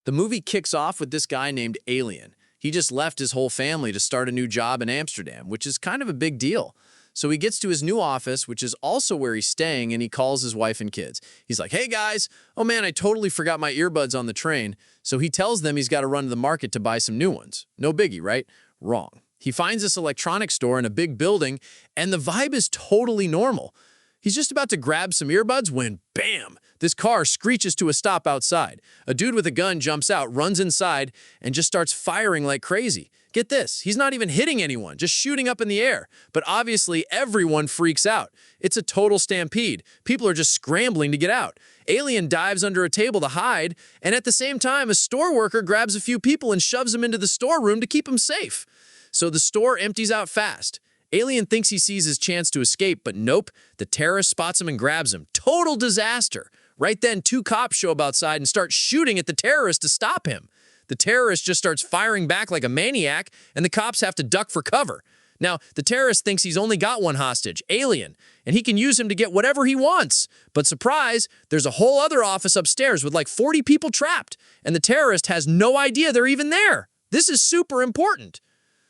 The movie kicks off with this guy named Alien. He just left his whole family to start a new job in Amsterdam, which is kind of a big deal. So he gets to his new office, which is also where he's staying, and he calls his wife and kids. He's like, "Hey guys, oh man, I totally forgot my earbuds on the train." So he tells them he's got to run to the market to buy some new ones. No biggie, right? Wrong. He finds this electronics store in a big building, and the vibe is totally normal. He's just about to grab some earbuds when, bam, this car screeches to a stop outside. A dude with a gun jumps out, runs inside, and just starts firing like crazy. Get this, he's not even hitting anyone, just shooting up in the air. But obviously, everyone freaks out. It's a total stampede. People are just scrambling to get out. Alien dives under a table to hide, and at the same time, a store worker grabs a few people and shoves them into the storeroom to keep them safe. So the store empties out fast. Alien thinks he sees his chance to escape, but nope, the terrorist spots him and grabs him. Total disaster. Right then, two cops show up outside and start shooting at the terrorist to stop him. The terrorist just starts firing back like a maniac, and the cops have to duck for cover. Now, the terrorist thinks he's only got one hostage, Alien, and he can use him to get whatever he wants. But surprise, there's a whole other office upstairs with like 40 people trapped, and the terrorist has no idea they're even there. This is super important.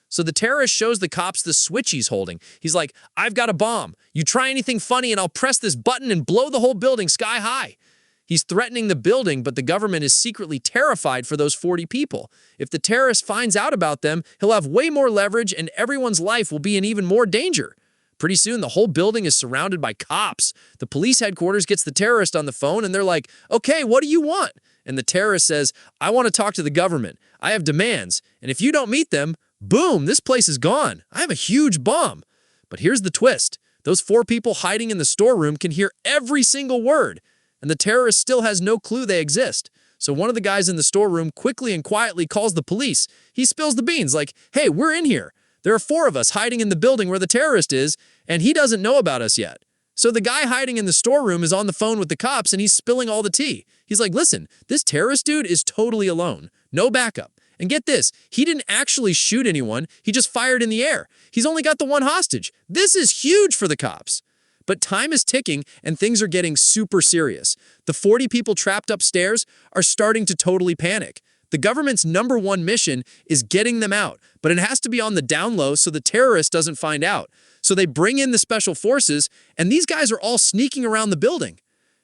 So the terrorist shows the cops the switch he's holding. He's like, "I've got a bomb. You try anything funny and I'll press this button and blow the whole building sky high." He's threatening the building, but the government is secretly terrified for those 40 people. If the terrorist finds out about them, he'll have way more leverage and everyone's life will be in even more danger. Pretty soon, the whole building is surrounded by cops. The police headquarters gets the terrorist on the phone and they're like, "Okay, what do you want?" And the terrorist says, "I want to talk to the government. I have demands, and if you don't meet them, boom, this place is gone. I have a huge bomb." But here's the twist. Those 4 people hiding in the storeroom can hear every single word, and the terrorist still has no clue they exist. So one of the guys in the storeroom quickly and quietly calls the police. He spills the beans like, "Hey, we're in here. There are 4 of us hiding in the building where the terrorist is, and he doesn't know about us yet." So the guy hiding in the storeroom is on the phone with the cops, and he's spilling all the tea. He's like, "Listen, this terrorist dude is totally alone. No backup. And get this, he didn't actually shoot anyone, he just fired in the air. He's only got the one hostage. This is huge for the cops." But time is ticking and things are getting super serious. The 40 people trapped upstairs are starting to totally panic. The government's #1 mission is getting them out, but it has to be on the down low so the terrorist doesn't find out. So they bring in the special forces, and these guys are all sneaking around the building.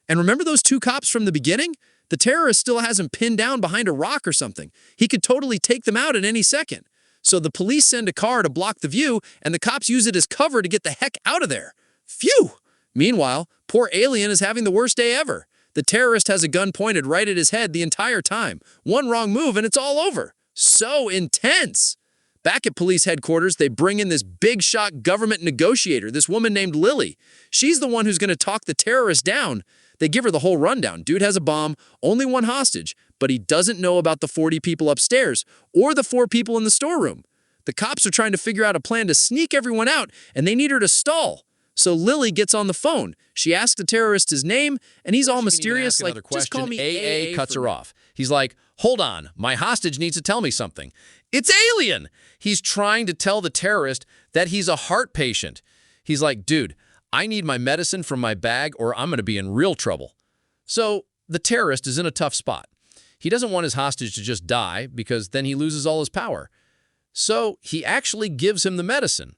And remember those 2 cops from the beginning? The terrorist still has him pinned down behind a rock or something. He could totally take them out at any second. So the police send a car to block the view, and the cops use it as cover to get the heck out of there. Phew! Meanwhile, poor Alien is having the worst day ever. The terrorist has a gun pointed right at his head the entire time. One wrong move and it's all over. So intense! Back at police headquarters, they bring in this big shot government negotiator, this woman named Lily. She's the one who's going to talk the terrorist down. They give her the whole rundown. Dude has a bomb, only one hostage, but he doesn't know about the 40 people upstairs or the 4 people in the storeroom. The cops are trying to figure out a plan to sneak everyone out, and they need her to stall. So Lily gets on the phone. She asks the terrorist his name, and he's all mysterious, like, "Just call me AA." Cuts her off. He's like, "Hold on, my hostage needs to tell me something." It's Alien! He's trying to tell the terrorist that he's a heart patient. He's like, "Dude, I need my medicine from my bag or I'm going to be in real trouble." So the terrorist is in a tough spot. He doesn't want his hostage to just die because then he loses all his power. So he actually gives him the medicine.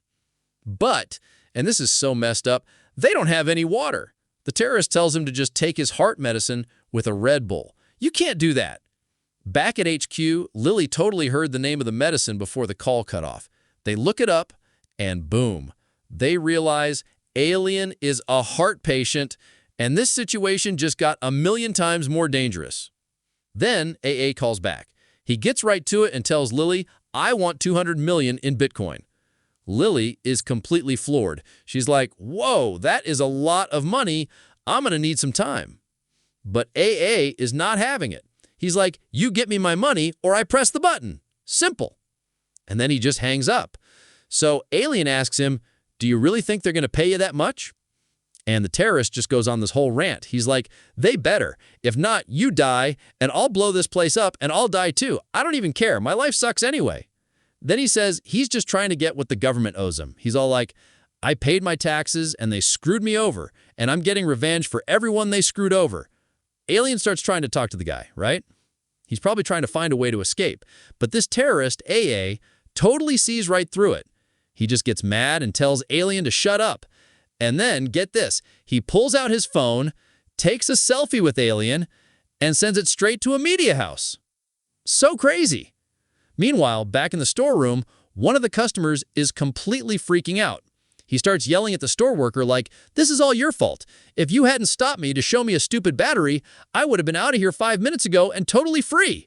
But, and this is so messed up, they don't have any water. The terrorist tells him to just take his heart medicine with a Red Bull. You can't do that. Back at HQ, Lily totally heard the name of the medicine before the call cut off. They look it up, and boom, they realize Alien is a heart patient, and this situation just got a million times more dangerous. Then AA calls back. He gets right to it and tells Lily, "I want 200 million in Bitcoin." Lily is completely floored. She's like, "Whoa, that is a lot of money. I'm going to need some time." But AA is not having it. He's like, "You get me my money or I press the button. Simple." And then he just hangs up. So Alien asks him, "Do you really think they're going to pay you that much?" And the terrorist just goes on this whole rant. He's like, "They better. If not, you die, and I'll blow this place up, and I'll die too. I don't even care. My life sucks anyway." Then he says he's just trying to get what the government owes him. He's all like, "I paid my taxes, and they screwed me over, and I'm getting revenge for everyone they screwed over." Alien starts trying to talk to the guy, right? He's probably trying to find a way to escape. But this terrorist, AA, totally sees right through it. He just gets mad and tells Alien to shut up. And then, get this, he pulls out his phone, takes a selfie with Alien, and sends it straight to a media house. So crazy. Meanwhile, back in the storeroom, one of the customers is completely freaking out. He starts yelling at the store worker like, "This is all your fault. If you hadn't stopped me to show me a stupid battery, I would have been out of here 5 minutes ago and totally free."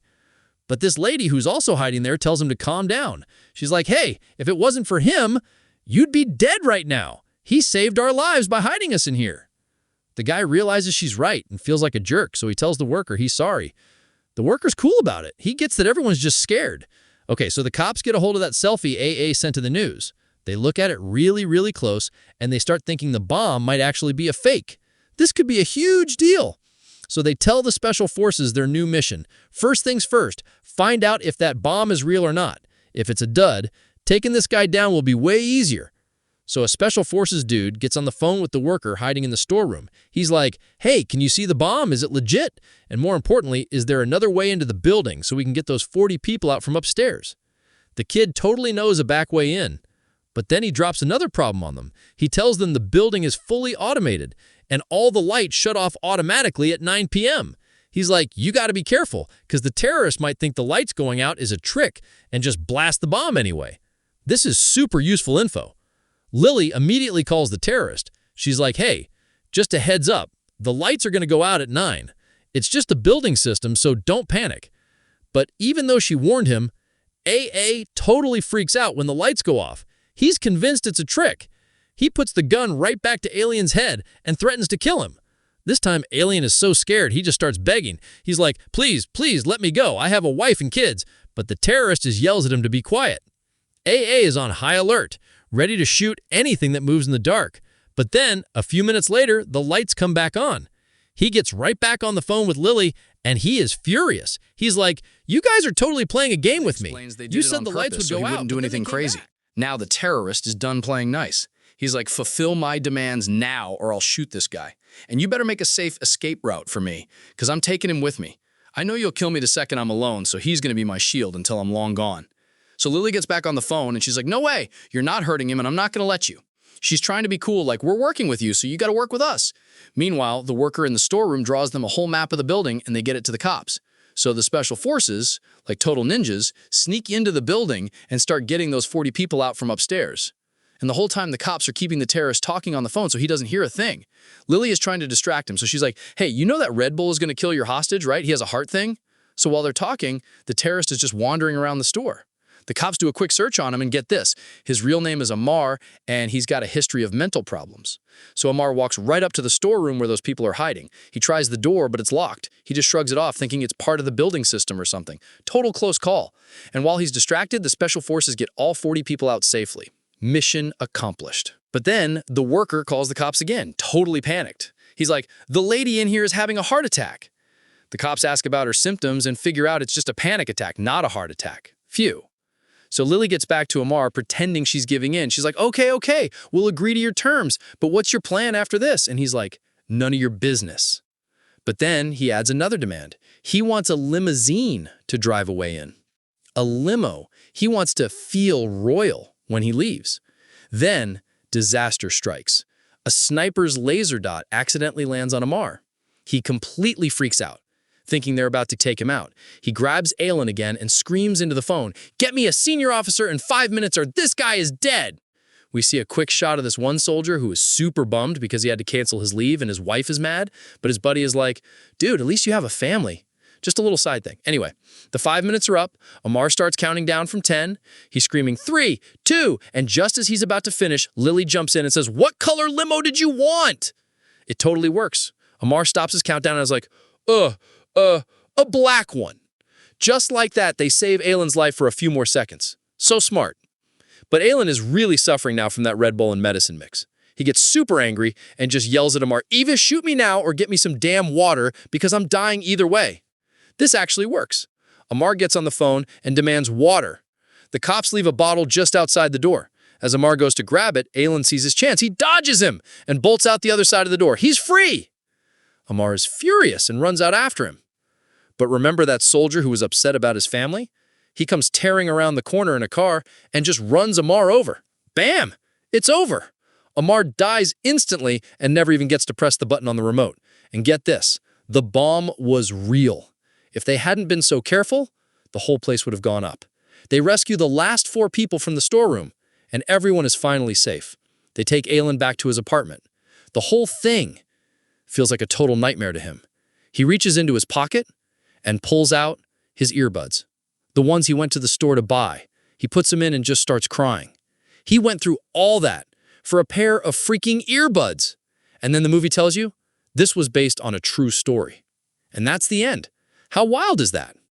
But this lady who's also hiding there tells him to calm down. She's like, "Hey, if it wasn't for him, you'd be dead right now. He saved our lives by hiding us in here." The guy realizes she's right and feels like a jerk, so he tells the worker he's sorry. The worker's cool about it. He gets that everyone's just scared. Okay, so the cops get a hold of that selfie AA sent to the news. They look at it really, really close, and they start thinking the bomb might actually be a fake. This could be a huge deal. So they tell the special forces their new mission. First things first, find out if that bomb is real or not. If it's a dud, taking this guy down will be way easier. So a special forces dude gets on the phone with the worker hiding in the storeroom. He's like, "Hey, can you see the bomb? Is it legit? And more importantly, is there another way into the building so we can get those 40 people out from upstairs?" The kid totally knows a back way in. But then he drops another problem on them. He tells them the building is fully automated and all the lights shut off automatically at 9 p.m. He's like, "You got to be careful because the terrorist might think the lights going out is a trick and just blast the bomb anyway." This is super useful info. Lily immediately calls the terrorist. She's like, "Hey, just a heads up, the lights are going to go out at 9. It's just a building system, so don't panic." But even though she warned him, AA totally freaks out when the lights go off. He's convinced it's a trick. He puts the gun right back to Alien's head and threatens to kill him. This time, Alien is so scared, he just starts begging. He's like, "Please, please, let me go. I have a wife and kids." But the terrorist just yells at him to be quiet. AA is on high alert, ready to shoot anything that moves in the dark. But then, a few minutes later, the lights come back on. He gets right back on the phone with Lily, and he is furious. He's like, "You guys are totally playing a game with me. You said the lights would go out, wouldn't do anything crazy." Now the terrorist is done playing nice. He's like, "Fulfill my demands now or I'll shoot this guy. And you better make a safe escape route for me, because I'm taking him with me. I know you'll kill me the second I'm alone, so he's going to be my shield until I'm long gone." So Lily gets back on the phone and she's like, "No way, you're not hurting him and I'm not going to let you." She's trying to be cool, like, "We're working with you, so you got to work with us." Meanwhile, the worker in the storeroom draws them a whole map of the building and they get it to the cops. So the special forces, like total ninjas, sneak into the building and start getting those 40 people out from upstairs. And the whole time the cops are keeping the terrorist talking on the phone so he doesn't hear a thing. Lily is trying to distract him, so she's like, "Hey, you know that Red Bull is going to kill your hostage, right? He has a heart thing." So while they're talking, the terrorist is just wandering around the store. The cops do a quick search on him and get this. His real name is Amar, and he's got a history of mental problems. So Amar walks right up to the storeroom where those people are hiding. He tries the door, but it's locked. He just shrugs it off, thinking it's part of the building system or something. Total close call. And while he's distracted, the special forces get all 40 people out safely. Mission accomplished. But then the worker calls the cops again, totally panicked. He's like, "The lady in here is having a heart attack." The cops ask about her symptoms and figure out it's just a panic attack, not a heart attack. Phew. So Lily gets back to Amar, pretending she's giving in. She's like, okay, we'll agree to your terms, but what's your plan after this?" And he's like, "None of your business." But then he adds another demand. He wants a limousine to drive away in. A limo. He wants to feel royal when he leaves. Then disaster strikes. A sniper's laser dot accidentally lands on Amar. He completely freaks out, thinking they're about to take him out. He grabs Aylin again and screams into the phone, "Get me a senior officer in 5 minutes or this guy is dead." We see a quick shot of this one soldier who is super bummed because he had to cancel his leave and his wife is mad, but his buddy is like, "Dude, at least you have a family." Just a little side thing. Anyway, the 5 minutes are up. Amar starts counting down from 10. He's screaming 3, 2, and just as he's about to finish, Lily jumps in and says, "What color limo did you want?" It totally works. Amar stops his countdown and is like, a black one." Just like that, they save Aylin's life for a few more seconds. So smart. But Aylin is really suffering now from that Red Bull and medicine mix. He gets super angry and just yells at Amar, "Either shoot me now or get me some damn water because I'm dying either way." This actually works. Amar gets on the phone and demands water. The cops leave a bottle just outside the door. As Amar goes to grab it, Aylin sees his chance. He dodges him and bolts out the other side of the door. He's free! Amar is furious and runs out after him. But remember that soldier who was upset about his family? He comes tearing around the corner in a car and just runs Amar over. Bam! It's over. Amar dies instantly and never even gets to press the button on the remote. And get this, the bomb was real. If they hadn't been so careful, the whole place would have gone up. They rescue the last 4 people from the storeroom, and everyone is finally safe. They take Alan back to his apartment. The whole thing feels like a total nightmare to him. He reaches into his pocket and pulls out his earbuds, the ones he went to the store to buy. He puts them in and just starts crying. He went through all that for a pair of freaking earbuds. And then the movie tells you this was based on a true story. And that's the end. How wild is that?